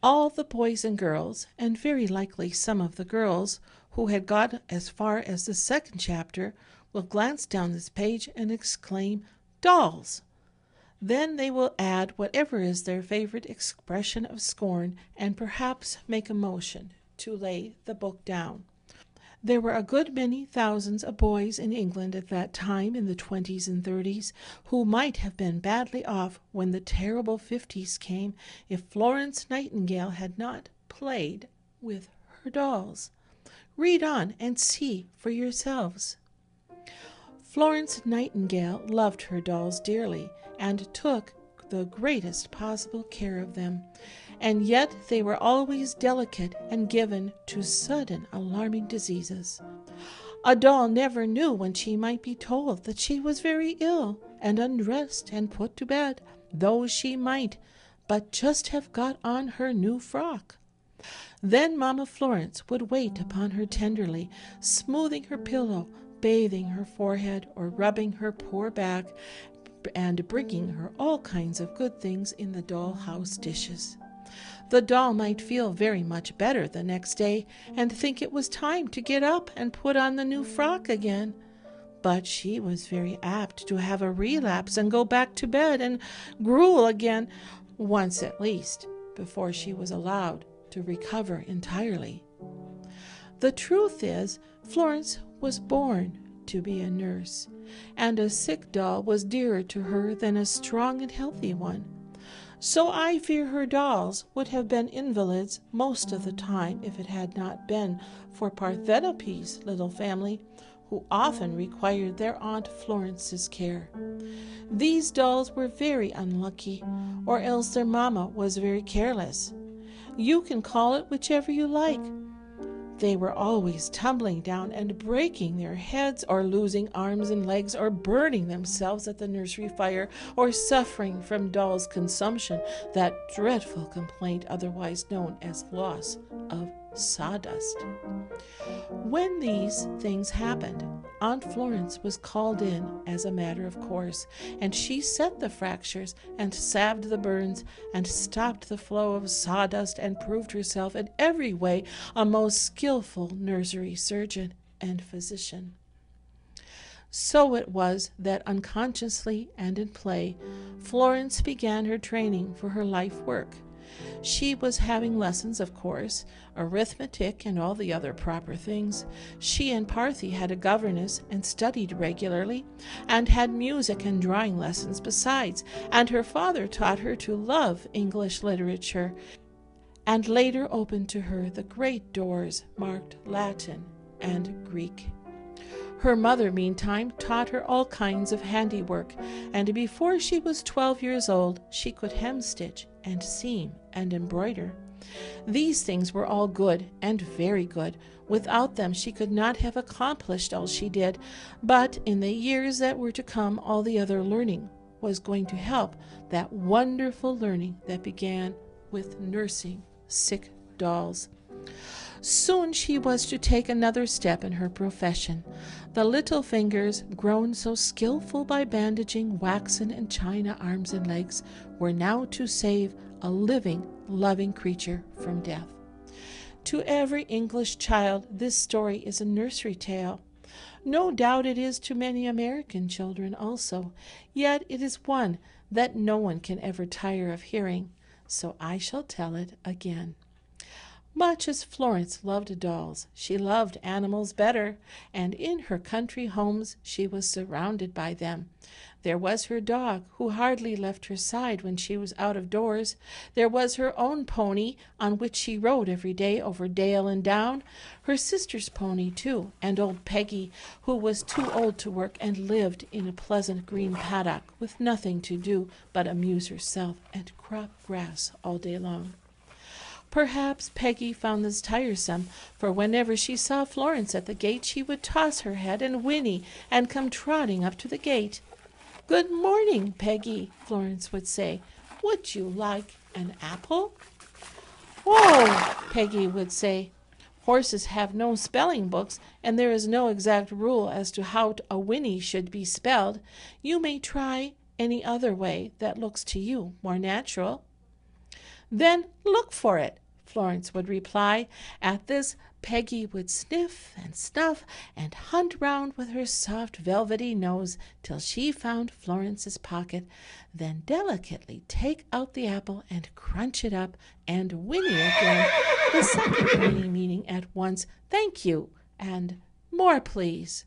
All the boys and girls, and very likely some of the girls, who had got as far as the second chapter, will glance down this page and exclaim, "Dolls!" Then they will add whatever is their favorite expression of scorn, and perhaps make a motion to lay the book down. There were a good many thousands of boys in England at that time, in the 20s and 30s, who might have been badly off when the terrible 50s came if Florence Nightingale had not played with her dolls. Read on and see for yourselves. Florence Nightingale loved her dolls dearly and took the greatest possible care of them, and yet they were always delicate and given to sudden alarming diseases. A doll never knew when she might be told that she was very ill, and undressed and put to bed, though she might but just have got on her new frock. Then Mamma Florence would wait upon her tenderly, smoothing her pillow, bathing her forehead, or rubbing her poor back, and bringing her all kinds of good things in the doll-house dishes. The doll might feel very much better the next day, and think it was time to get up and put on the new frock again. But she was very apt to have a relapse and go back to bed and gruel again, once at least, before she was allowed to recover entirely. The truth is, Florence was born to be a nurse, and a sick doll was dearer to her than a strong and healthy one. So I fear her dolls would have been invalids most of the time if it had not been for Parthenope's little family, who often required their Aunt Florence's care. These dolls were very unlucky, or else their mamma was very careless. You can call it whichever you like. They were always tumbling down and breaking their heads, or losing arms and legs, or burning themselves at the nursery fire, or suffering from doll's consumption, that dreadful complaint otherwise known as loss of sawdust. When these things happened, Aunt Florence was called in as a matter of course, and she set the fractures and salved the burns and stopped the flow of sawdust, and proved herself in every way a most skillful nursery surgeon and physician. So it was that unconsciously and in play, Florence began her training for her life work. She was having lessons, of course, arithmetic and all the other proper things. She and Parthy had a governess and studied regularly, and had music and drawing lessons besides, and her father taught her to love English literature, and later opened to her the great doors marked Latin and Greek. Her mother, meantime, taught her all kinds of handiwork, and before she was 12 years old, she could hemstitch and seam and embroider. These things were all good, and very good. Without them she could not have accomplished all she did, but in the years that were to come all the other learning was going to help that wonderful learning that began with nursing sick dolls. Soon she was to take another step in her profession. The little fingers, grown so skillful by bandaging waxen and china arms and legs, were now to save a living, loving creature from death. To every English child, this story is a nursery tale. No doubt it is to many American children also, yet it is one that no one can ever tire of hearing, so I shall tell it again. Much as Florence loved dolls, she loved animals better, and in her country homes she was surrounded by them. There was her dog, who hardly left her side when she was out of doors. There was her own pony, on which she rode every day over dale and down. Her sister's pony, too, and old Peggy, who was too old to work and lived in a pleasant green paddock with nothing to do but amuse herself and crop grass all day long. Perhaps Peggy found this tiresome, for whenever she saw Florence at the gate, she would toss her head and whinny and come trotting up to the gate. "Good morning, Peggy," Florence would say. "Would you like an apple?" "Whoa," Peggy would say. "Horses have no spelling books, and there is no exact rule as to how a whinny should be spelled. You may try any other way that looks to you more natural." Then look for it, Florence would reply. At this, Peggy would sniff and snuff and hunt round with her soft velvety nose till she found Florence's pocket, then delicately take out the apple and crunch it up and whinny again, the second whinny meaning at once "Thank you" and "More, please."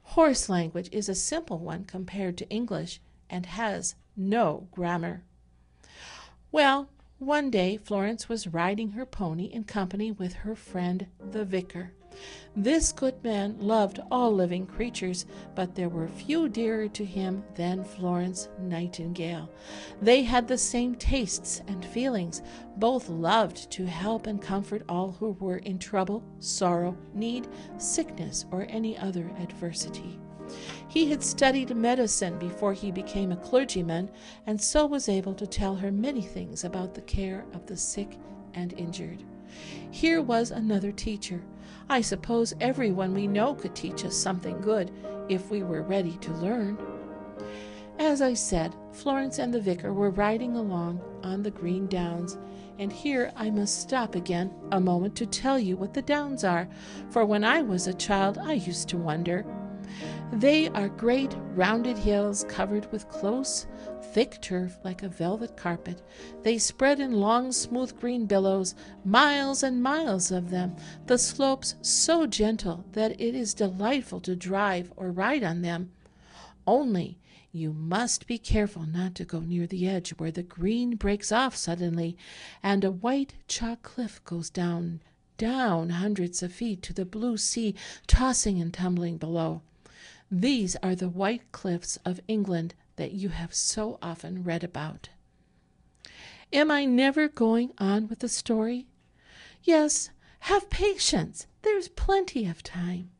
Horse language is a simple one compared to English and has no grammar. Well, one day Florence was riding her pony in company with her friend the vicar. This good man loved all living creatures, but there were few dearer to him than Florence Nightingale. They had the same tastes and feelings. Both loved to help and comfort all who were in trouble, sorrow, need, sickness, or any other adversity. He had studied medicine before he became a clergyman, and so was able to tell her many things about the care of the sick and injured. Here was another teacher. I suppose everyone we know could teach us something good if we were ready to learn. As I said, Florence and the vicar were riding along on the green downs, and here I must stop again a moment to tell you what the downs are, for when I was a child I used to wonder. They are great rounded hills covered with close, thick turf like a velvet carpet. They spread in long, smooth green billows, miles and miles of them, the slopes so gentle that it is delightful to drive or ride on them. Only you must be careful not to go near the edge where the green breaks off suddenly, and a white chalk cliff goes down hundreds of feet to the blue sea tossing and tumbling below. These are the white cliffs of England that you have so often read about. Am I never going on with the story? Yes, have patience. There's plenty of time.